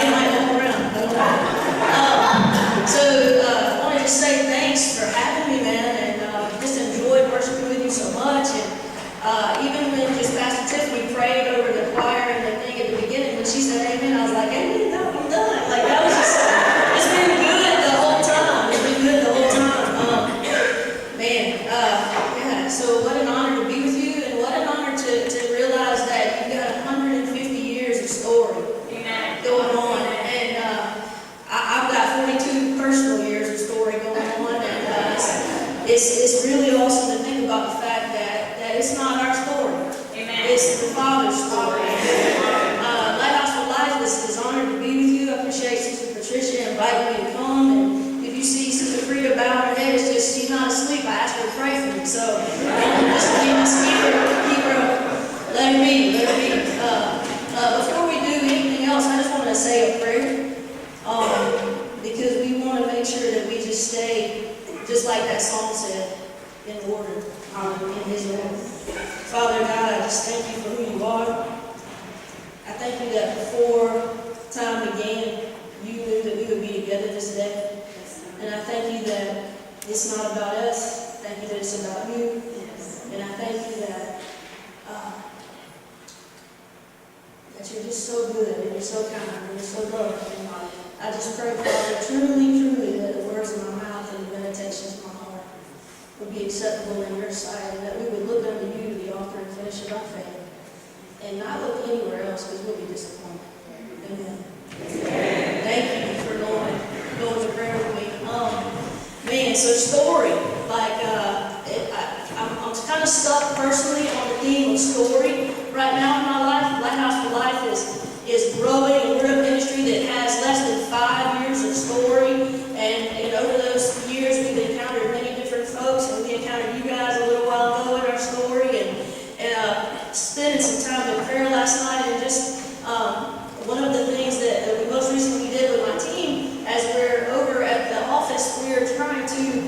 I might walk around. I don't know. I wanted to say thanks for having me, man, and just enjoyed worshiping with you so much. And even when just Pastor Tiffany prayed over the choir and the thing at the beginning, when she said amen, I was like, amen, no, I'm done. Like, that was just, it's been good the whole time. It's been good the whole time. Yeah, so what an honor to be with you, and what an honor to realize that you've got 150 years of story going on. And I've got 42 personal years of story going on, and it's really awesome to think about the fact that it's not our story. It's the Father's story. Lighthouse for Life is honored to be with you. I appreciate Sister Patricia inviting me to come. And if you see Sister Frida bow her head, it's just she's not asleep. I asked her to pray for me. So just keep her, let her be. Before we do anything else, I just want to say a prayer. Because we want to make sure that we just stay, just like that song said, in order, in His order. Father God, I just thank you for who you are. I thank you that before time began, you knew that we would be together this day. And I thank you that it's not about us. Thank you that it's about you. And I thank you that you're just so good, and you're so kind, and you're so loving. I just pray, Father, truly, that the words of my mouth and the meditations of my heart would be acceptable in your sight, and that we would look unto you, the author and finisher of our faith, and not look anywhere else, because we'll be disappointed. Amen. Thank you for going to prayer with me. Man, so story, like, I'm kind of stuck personally on the theme of story right now in my life. Lighthouse for Life is growing, and we're a ministry that has less than 5 years of story, and over those years we've encountered many different folks, and we encountered you guys a little while ago in our story, and spending some time in prayer last night, and just one of the things that we most recently did with my team, as we're over at the office, we're trying to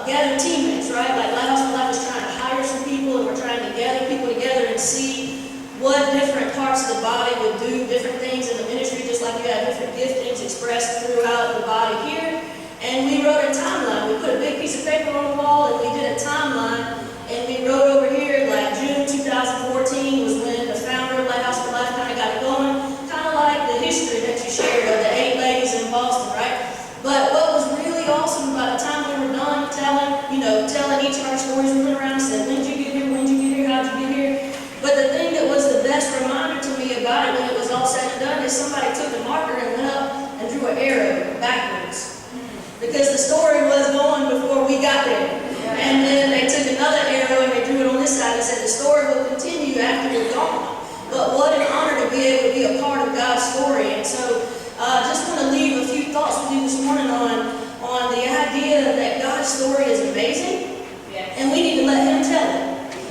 gather teammates, right? Like Lighthouse for Life is trying to hire some people, and we're trying to gather people together and see what different parts of the body would do different things in the ministry, just like you have different giftings expressed throughout the body here. And we wrote a timeline. We put a big piece of paper on the wall, and we did a timeline, and we wrote over here, like June 2014 was when the founder of Lighthouse for Life kind of got it going, kind of like the history that you shared of the 8 ladies in Boston, right? But what was really awesome about the time we were done telling each of our stories, we went around and said, when did you get here, how'd you get here? But the thing that was the best reminder to me about it when it was all said and done is somebody took a marker and went up and drew an arrow backwards. Because the story was going before we got there. And then they took another arrow and they drew it on this side and said the story will continue after we're gone. But what an honor to be able to be a part of God's story. And so I just want to leave a few thoughts with you this morning on the idea that God's story is amazing, and we need to let Him tell it.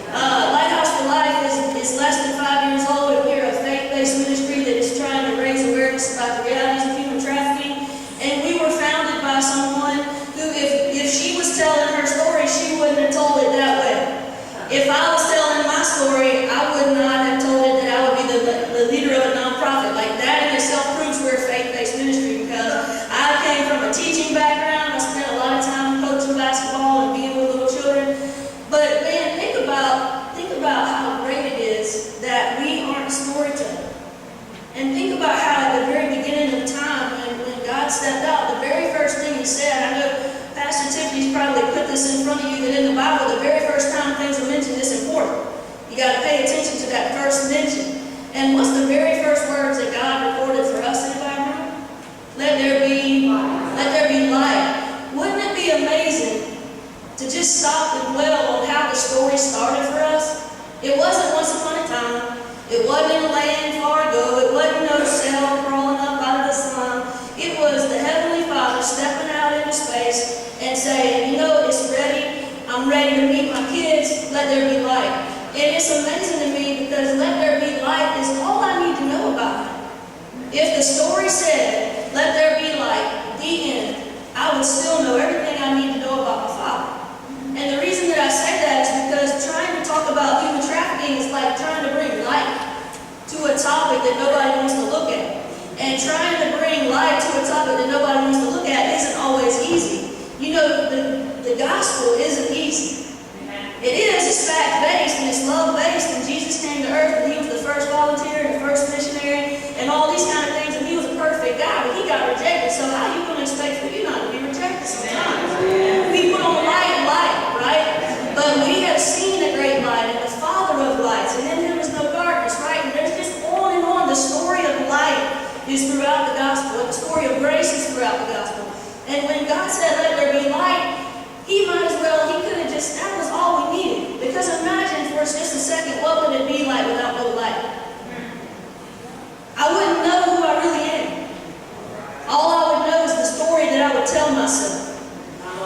Lighthouse for Life is less than 5 years old, and we're a faith-based ministry that is trying to raise awareness about the realities of human trafficking. And we were founded by someone who, if she was telling her story, she wouldn't have told it that way. If I was telling my story, I would not have told it that I would be the leader of a nonprofit. Like, that in itself proves we're a faith-based ministry, because I came from a teaching background. I spent a lot of time coaching basketball and being with little children. But man, think about how great it is that we aren't storytellers. And think about how at the very beginning of time, when God stepped out, the very first thing He said, I know Pastor Tiffany's probably put this in front of you, that in the Bible, the very first time things are mentioned is important. You got to pay attention to that first mention. And what's the very first words that God recorded for us in the Bible? Let there be light. Wouldn't it be amazing to just stop and dwell on how the story started for us? It wasn't once upon a time. It wasn't in a land far ago. It wasn't no cell crawling up out of the slum. It was the Heavenly Father stepping out into space and saying, it's ready. I'm ready to meet my kids. Let there be light. And it's amazing to me, because let there be light is all I need to know about it. If the story said, let there be light, the end, I would still know everything I need to know about my Father. And the reason that I say that is because trying to talk about human trafficking is like trying to bring light to a topic that nobody wants to look at. And And trying to bring light to a topic that nobody wants to look at isn't always easy. You know, the gospel isn't easy. It is, it's fact-based and it's love-based, and Jesus came to earth and he was the first volunteer and the first missionary and all these kind of things, and he was a perfect guy, but he got rejected. So how are you going to expect for you not to be rejected sometimes? We put on light, right? But we have seen a great light and the Father of lights, and in him is no darkness, right? And there's just on and on. The story of light is throughout the gospel, and the story of grace is throughout the gospel. And when God said, let there be light, he might as well, he could have just, that was all we needed. Because imagine for just a second, what would it be like without no light? I wouldn't know who I really am. All I would know is the story that I would tell myself.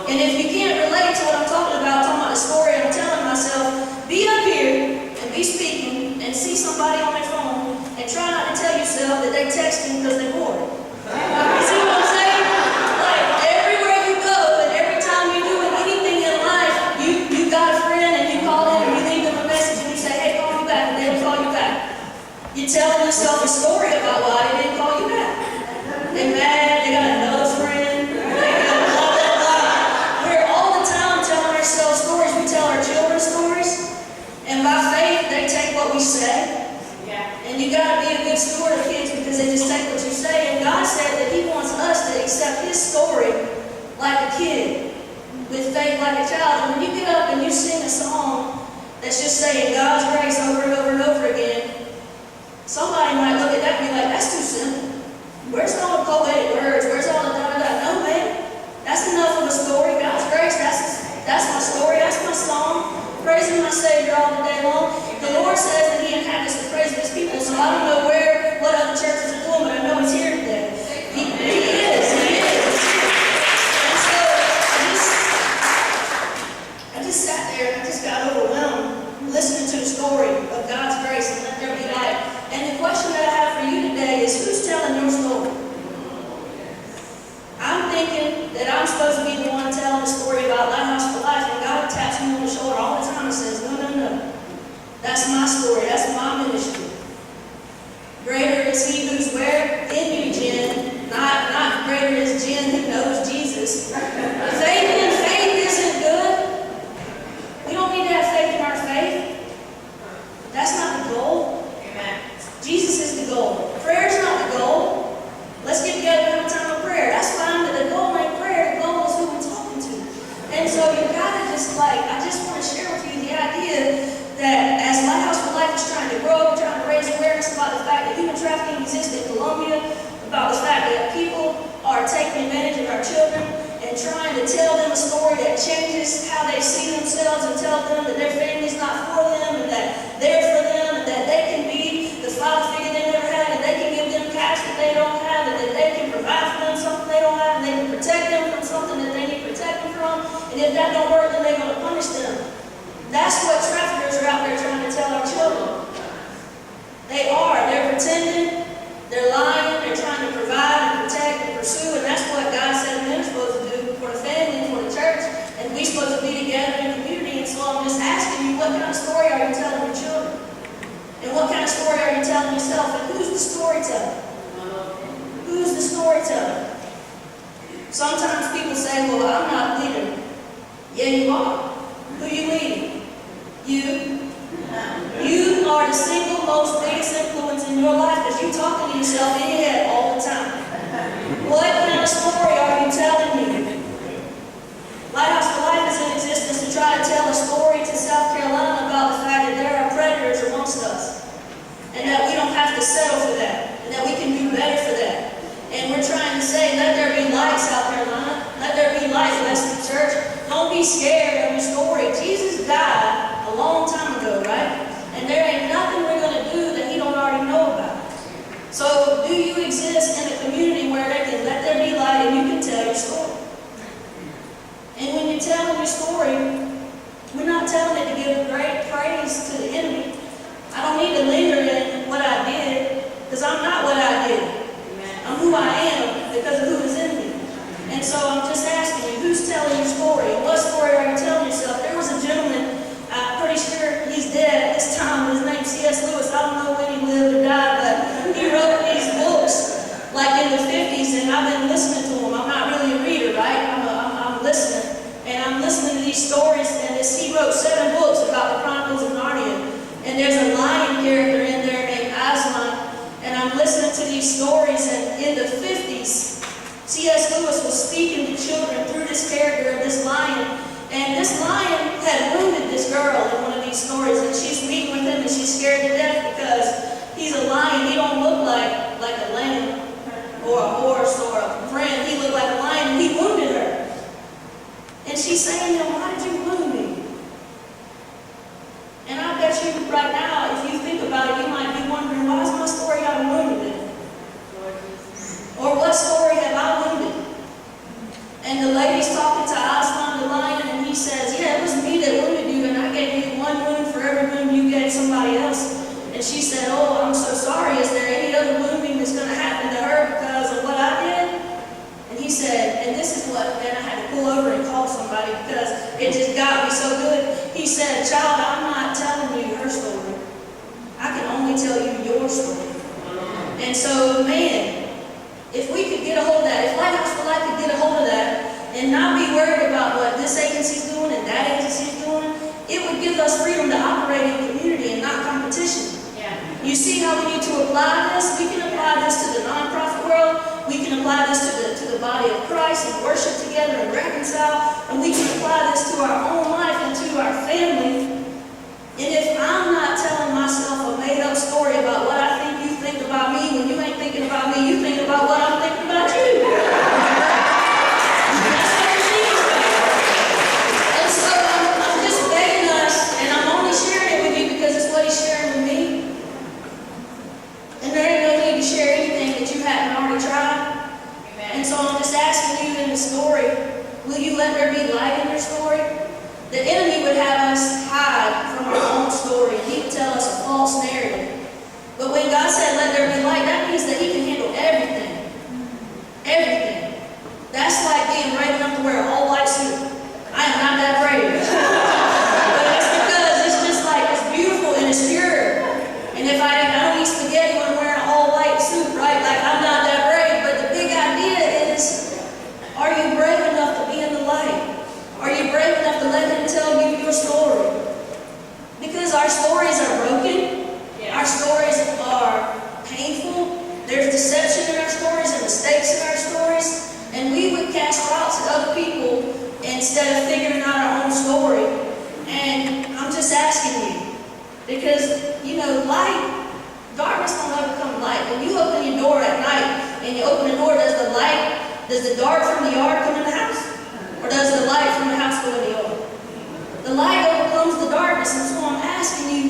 And if you can't relate to what I'm talking about the story I'm telling myself, be up here and be speaking and see somebody on their phone and try not to tell yourself that they're texting because they're bored. You see what I'm saying? Like, everywhere you go and every time you're doing anything in life, you got a friend and you call in and you leave them a message and you say, hey, call me back, and they don't call you back. You're telling yourself a story about why they didn't call you back. They're mad, they got another friend, they got blah, blah, blah. We're all the time telling ourselves stories. We tell our children stories, and by faith, they take what we say. And you got to be a good steward of kids because they just take what you say. And God said that he wants us to accept his story like a kid, with faith like a child. And when you get up and you sing a song that's just saying God's grace over and over and over again, somebody might look at that and be like, that's too simple. Where's all the poetic words? Where's all the da-da-da? No, man. That's enough of a story. God's grace, that's my story. That's my song. Praising my Savior all the day long. The Lord says that he inhabits the praise of his people, so I don't know what other churches are doing, but I know he's here today. He is. And so I just sat there and I just got overwhelmed listening to the story of God's grace and let there be light. And the question that I have for you today is, who's telling your story? I'm thinking that I'm supposed to be the one telling the story about Lighthouse for Life, and God taps me on the shoulder all the time and says, no. That's my story. That's my ministry. Greater is he who's where? In you, Jen. Not greater is Jen who knows Jesus. Faith isn't good. We don't need to have faith in our faith. That's not the goal. Amen. Jesus is the goal. Prayer's not the goal. Let's get together and have a time of prayer. That's fine, but the goal ain't prayer. The goal is who we're talking to. And so you gotta just I just want to share with you the idea that as Lighthouse for Life is trying to grow, we're trying to raise awareness about the fact that human trafficking exists in Colombia, about the fact that people are taking advantage of our children and trying to tell them a story that changes how they see themselves and tell them that their family's not for them and that they're for them and that they can be the father figure they never had and they can give them cash that they don't have and that they can provide for them something they don't have and they can protect them from something that they need protecting from, and if that don't work, then they're going to punish them. That's what traffickers are out there trying to tell our children. They're pretending, they're lying, they're trying to provide and protect and pursue, and that's what God said men are supposed to do for the family and for the church, and we're supposed to be together in community. And so I'm just asking you, what kind of story are you telling your children? And what kind of story are you telling yourself? And who's the storyteller? Who's the storyteller? Sometimes people say, well, I'm not leading. Yeah, you are. Who you leading? You. You are the single most biggest influence in your life because you're talking to yourself in your head all the time. What kind of story are you telling me? Lighthouse for Life is in existence to try to tell a story to South Carolina about the fact that there are predators amongst us and that we don't have to settle for that and that we can do better for that. And we're trying to say, let there be light, South Carolina. Let there be light, Wesley Church. Don't be scared of your story. Jesus died a long time ago, right? And there ain't nothing we're going to do that he don't already know about. So do you exist in a community where they can let there be light and you can tell your story? And when you're telling your story, we're not telling it to give great praise to the enemy. I don't need to linger in what I did because I'm not what I did. I'm who I am because of who is in me. And so I'm just asking you, who's telling your story? What story are you telling yourself? There was a gentleman, I'm pretty sure he's dead at this time, his name's C.S. Lewis. I don't know when he lived or died, but he wrote these books like these stories, and he wrote 7 books about the Chronicles of Narnia. And there's a lion character in there named Aslan. And I'm listening to these stories, and in the 50s, C.S. Lewis was speaking to children through this character of this lion. And this lion had wounded this girl in one of these stories, and she's meeting with him, and she's scared to death because he's a lion. He don't look like a lamb or a horse or a friend. He looked like a lion, and he wounded her. And she's saying to him, "Why did you wound me?" And I bet you right now, if you think about it, you might be wondering, why is my story got a wound in it? Or what story have I wounded? And the lady's talking to Aslan the lion, and he says, "Yeah, it was me that wounded you, and I gave you 1 wound for every wound you gave somebody else." And she said, "Oh, I'm so sorry. Is there any other wounding that's going to happen to her because of what I did?" And he said, and this is what, then I had to pull over and call somebody because it just got me so good. He said, "Child, I'm not telling you her story. I can only tell you your story." And so, man, if we could get a hold of that, if Lighthouse for Life could get a hold of that and not be worried about what this agency's doing and that agency's doing, it would give us freedom to operate in community and not competition. Yeah. You see how we need to apply this? We can apply this to the nonprofit world. We can apply this to the body of Christ and worship together and reconcile. And we can apply this to our own life and to our family. And if I'm not telling myself a made-up story about what I think you think about me, when you ain't thinking about me, you think about what I'm thinking about you. That's what it means. And so I'm just begging us, and I'm only sharing it with you because it's what he's sharing with me. And there ain't no need to share anything that you haven't already tried. Amen. And so I'm just asking you in the story, will you let there be light in your story? The enemy would have us hide from our own story, and he would tell us a false narrative. But when God said, "Let there be light," that means that he can handle everything. Everything. That's like being brave enough to wear an all-white suit. I am not that brave. But that's because it's just like, it's beautiful and it's pure. And if I don't eat spaghetti when I'm wearing an all-white suit, right? Like, I'm not that brave. But the big idea is, are you brave enough to be in the light? Are you brave enough to let him tell you your story? Because our stories are broken. Yeah. Our stories are painful. There's deception in our stories and mistakes in our stories. And we would cast lots at other people instead of figuring out our own story. And I'm just asking you, because, you know, light, darkness don't ever come light. When you open your door at night and you open the door, does the dark from the yard come in the house? Or does the light from the house go in the yard? The light overcomes the darkness. And so I'm asking you,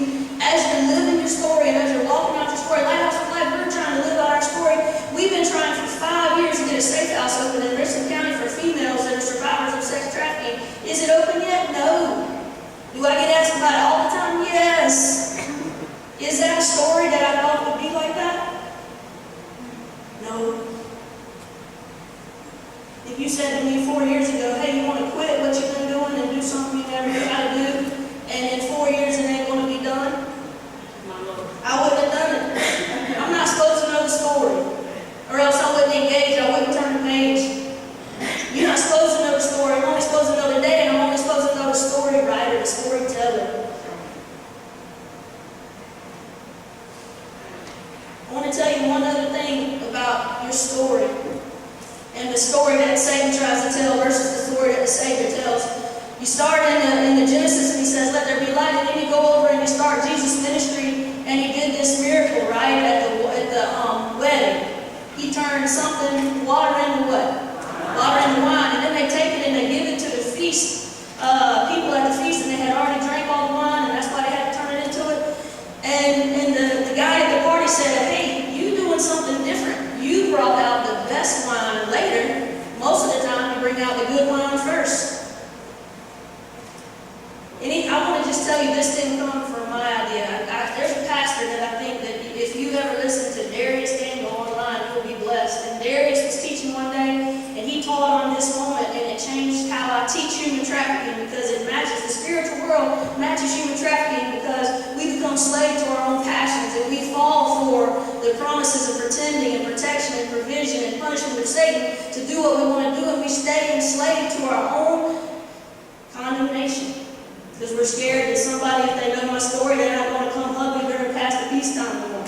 as you're living your story and as you're walking out your story, Lighthouse for Life, we're trying to live out our story. We've been trying for 5 years to get a safe house open in Richland County for females that are survivors of sex trafficking. Is it open yet? No. Do I get asked about it all the time? Yes. Is that a story that I thought would be like that? No. If you said to me 4 years ago, "Hey, you want to quit what you've been doing and do something you never knew how to do, and in 4 years it ain't going to be done," I wouldn't have done it. I'm not supposed to know the story, or else I wouldn't engage, I wouldn't turn the page. You're not supposed to know the story. I'm only supposed to know the day, and I'm only supposed to know the story writer, the storyteller. I want to tell you one other thing about your story. And the story that Satan tries to tell versus the story that the Savior tells. You start in the Genesis, and he says, "Let there be light," and then you go over and you start Jesus' ministry, and he did this miracle, right, at the wedding. He turned something, water into what? Water into wine. And then they take it and they give it to the feast, people at the feast, and they had already drank all the wine, and that's why they had to turn it into it. And the guy at the party said, "Hey, you doing something different. You brought out the best wine later. Most of the time, you bring out the good wine first." And I want to just tell you, this didn't come from my idea. There's a pastor that I think that if you ever listen to Darius Daniel online, you'll be blessed. And Darius was teaching one day, and he taught on this moment, and it changed how I teach human trafficking, because it matches the spiritual world, matches human trafficking, because we become slaves to our own passions, and we fall for the promises of pretending and protection and provision and punishment of Satan to do what we want to do, and we stay enslaved to our own Condemnation. Because we're scared that somebody, if they know my story, they're not going to come hug me during past the peacetime anymore.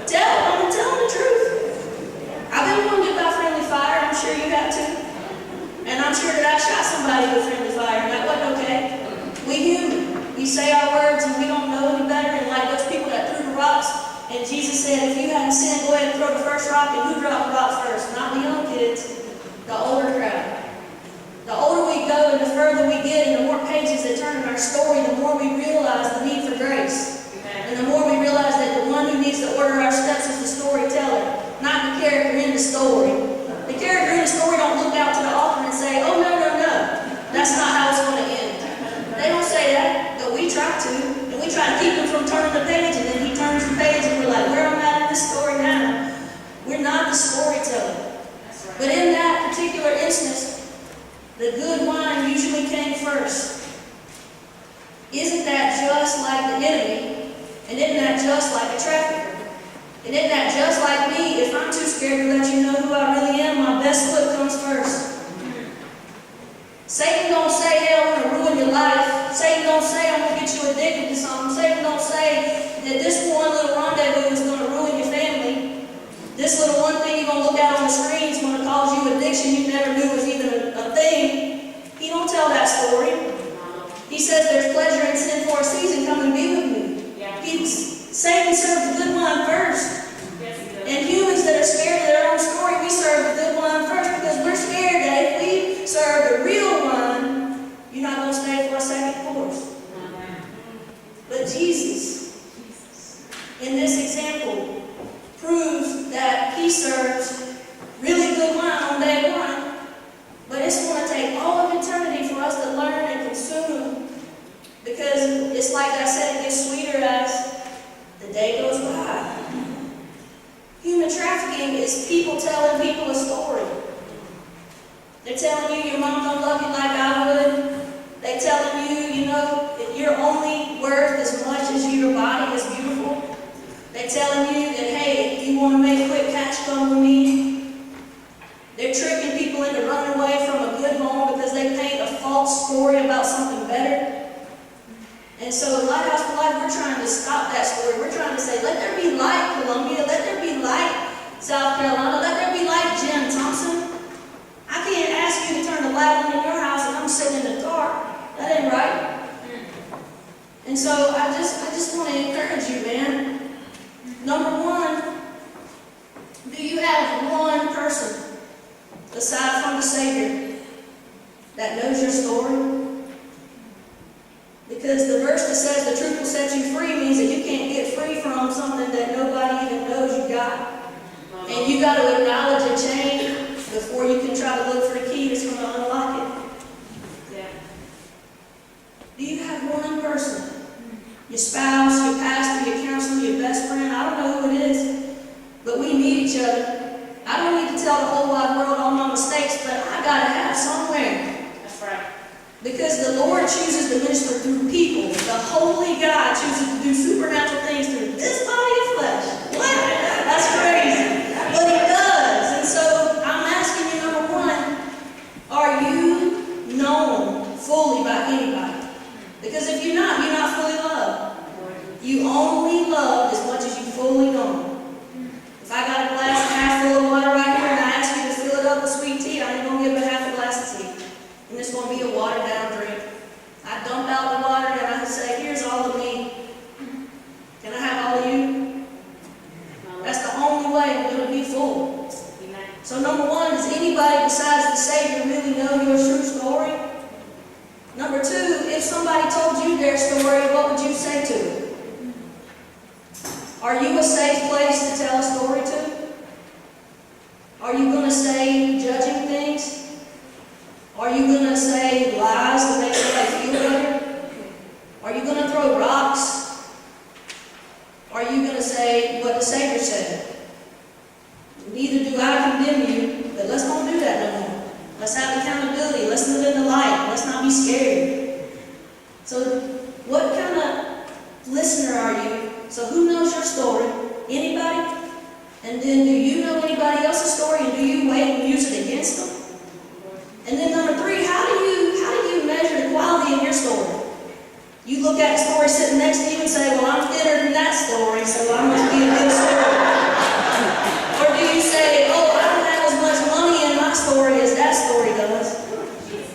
I'm telling the truth. I've been wounded by friendly fire. I'm sure you have too. And I'm sure that I shot somebody with friendly fire, and that wasn't okay. We human. We say our words and we don't know any better. And like those people that threw the rocks, and Jesus said, if you haven't sinned, go ahead and throw the first rock. And who dropped the rock first? Not the young kids, the older crowd. The older we go and the further we get and the more pages that turn in our story, the more we realize the need for grace. And the more we realize that the one who needs to order our steps is the storyteller, not the character in the story. The character in the story don't look out to the author and say, oh, no, no, no. That's not how it's going to end. They don't say that, but we try to. And we try to keep him from turning the page, and then he turns the page and we're like, where am I in this story now? We're not the storyteller. But in that particular instance, the good wine usually came first. Isn't that just like the enemy? And isn't that just like a trafficker? And isn't that just like me? If I'm too scared to let you know who I really am, my best foot comes first. Satan don't say, hey, I'm going to ruin your life. Satan don't say, I'm going to get you addicted to something. Satan don't say that this one little rendezvous is going to ruin your family. This little one thing you're going to look at on the screen is going to cause you addiction you never knew was even a thing. He don't tell that story. He says there's pleasure in sin for a season. Come and be with me. Yeah. Satan serves the good wine first. Yes, and humans that are scared of their own story, we serve the good wine first because we're scared that if we serve the real wine, you're not going to stay for a second course. But Jesus, in this example, proves that he serves really good wine on day one, but it's going to take all of eternity for us to learn and consume, because it's like I said, it gets sweeter as the day goes by. Human trafficking is people telling people a story. They're telling you your mom don't love you like I would. They're telling you, you know, you're only worth as much as your body is beautiful. They're telling you that, hey, if you want to make a quick catch, come with me. They're tricking people into running away from a good home because they paint a false story about something better. And so Lighthouse for Life, we're trying to stop that story. We're trying to say, let there be light, Columbia. Let there be light, South Carolina. Let there be light, Jim Thompson. I can't ask you to turn the light on in your house and I'm sitting in the dark. That ain't right. And so I just want to encourage you, man. Number one, do you have one person, aside from the Savior, that knows your story? Because the verse that says the truth will set you free means that you can't get free from something that nobody even knows you got. And you got to acknowledge a chain before you can try to look for the key that's going to unlock it. Yeah. Do you have one person? Your spouse, your pastor, your counselor, your best friend, I don't know who it is, but we need each other. I don't need to tell the whole wide world all my mistakes, but I got to have somewhere. That's right. Because the Lord chooses to minister through people. The Holy God chooses to do supernatural things through this body of flesh. What? That's crazy. But He does. And so I'm asking you, number one, are you known fully by anybody? Because if you're not fully loved. You only love as much as you fully know. If I got a glass half full of water right here and I ask you to fill it up with sweet tea, I ain't going to give it half a glass of tea. And it's going to be a watered down drink. I dump out the water and I say, here's all of me. Can I have all of you? That's the only way I'm going to be full. So number one, does anybody besides the Savior really know your true story? Number two, if somebody told you their story, what would you say to them? Are you a safe place to tell a story to? Are you going to say judging things? Are you going to say lies to make somebody feel better? Are you going to throw rocks? Are you going to say what the Savior said? Neither do I condemn you, but let's not do that no more. Let's have accountability. Let's live in the light. Let's not be scared. So what kind of listener are you? So who knows your story? Anybody? And then do you know anybody else's story, and do you wait and use it against them? And then number three, how do you look at the story sitting next to you and say, well, I'm thinner than that story, so I must be a good story? Or do you say, oh, I don't have as much money in my story as that story does?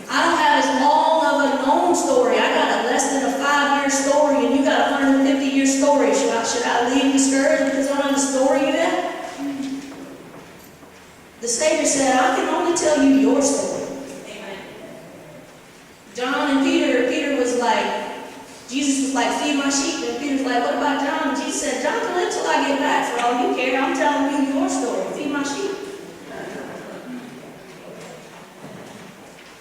I don't have as long of a known story. I got a less than a 5-year story, and you got a 150-year story. Should I leave discouraged because I don't have the story you have? The Savior said, I can only tell you your story. Amen. John and Peter was like, Jesus was like, feed my sheep. And Peter was like, what about John? And Jesus said, John can live till I get back. For all you care, I'm telling you your story. Feed my sheep.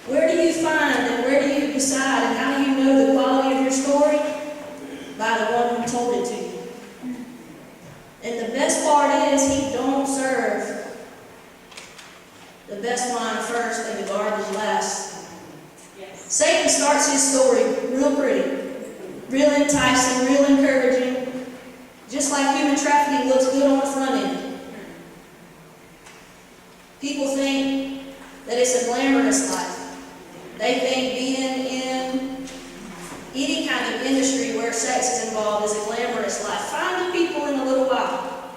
Where do you find and where do you decide and how do you know the quality of your story? By the one who told it to you. And the best part is he don't serve the best wine first and the garbage last. Yes. Satan starts his story real pretty, real enticing, real encouraging, just like human trafficking looks good on the front end. People think that it's a glamorous life. They think being in any kind of industry where sex is involved is a glamorous life. Find the people in a little while.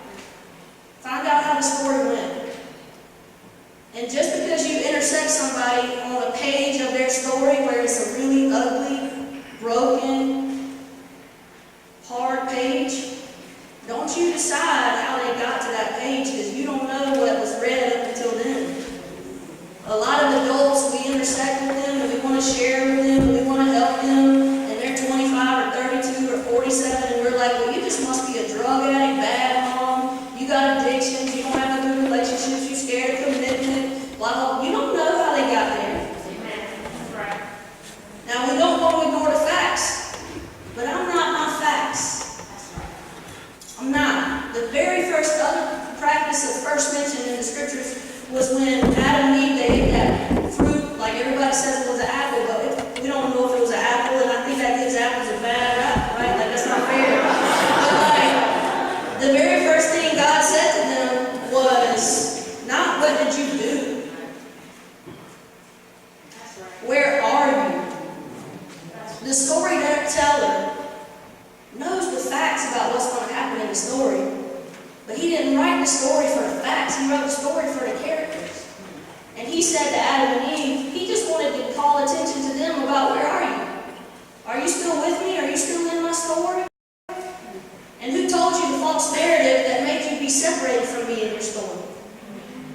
Find out how the story went. And just because you intersect somebody on a page of their story where it's a really ugly, broken, hard page, don't you decide how they got to that page, because you don't know what was read up until then. A lot of adults, we intersect with them and we want to share with them and we want to help them, and they're 25 or 32 or 47 and we're like, well, you just must be a drug addict, bad mom, you got addictions, you don't have no good relationships, you're scared of commitment, blah, blah. You don't know how they got there. Amen. That's right. Now, we don't want to ignore the facts, but I'm not my facts. That's right. I'm not. The very first other practice of first mention in the scriptures was when Adam and Eve, they ate that fruit, like everybody says it was an apple, but we don't know if it was an apple, and I think that gives apples a bad rap, right? Like, that's not fair. But like, the very first thing God said to them was, not what did you do? Where are you? The story teller knows the facts about what's going to happen in the story. But he didn't write the story for the facts, he wrote the story for the characters. And he said to Adam and Eve, he just wanted to call attention to them about, where are you? Are you still with me? Are you still in my story? And who told you the false narrative that made you be separated from me in your story?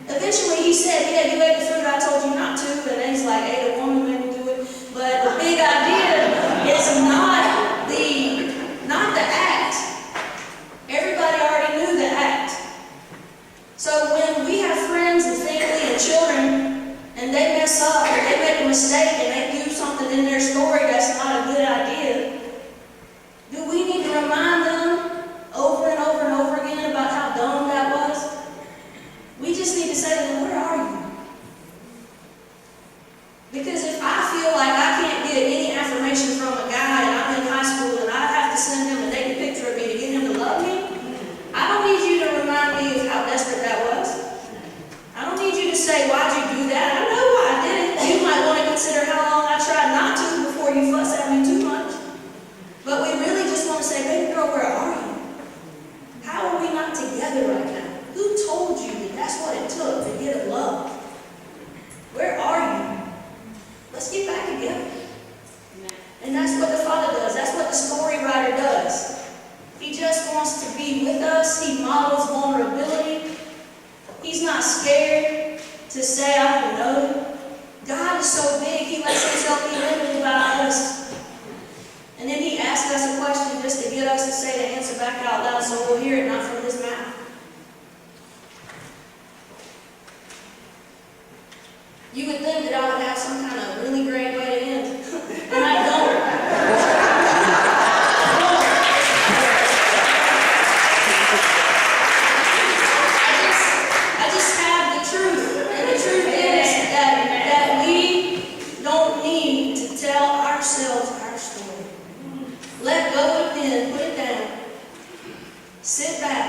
Eventually he said, yeah, you ate the fruit I told you not to, and then he's like, hey, the woman made me do it. But the big idea is not the act. Everybody already knew the act. So when we have friends and family and children, and they mess up, or they make a mistake, and they do something in their story that's not a good idea, do we need to remind them over and over and over again about how dumb that was? We just need to say to them, where are you? Because if I feel like I can't get any affirmation from a guy and I'm in high school and I have to send him a naked picture of me to get him to love me, I don't need you to remind me of how desperate that was. I don't need you to say, why'd you do that? I know why I did it. You might want to consider how long I tried not to before you fuss at me too much. But we really just want to say, baby girl, where are you? How are we not together right now? Who told you that that's what it took to get a love? Where are you? Let's get back together. And that's what the Father does. That's what the story writer does. He just wants to be with us. He models vulnerability. He's not scared to say, I don't know. God is so big, he lets himself be limited by us. And then he asks us a question just to get us to say the answer back out loud so we'll hear it, not from his mouth. You would think that I would have some kind of really great way to end, and I don't. I just have the truth, and the truth is that we don't need to tell ourselves our story. Let go of the pen, put it down, sit back.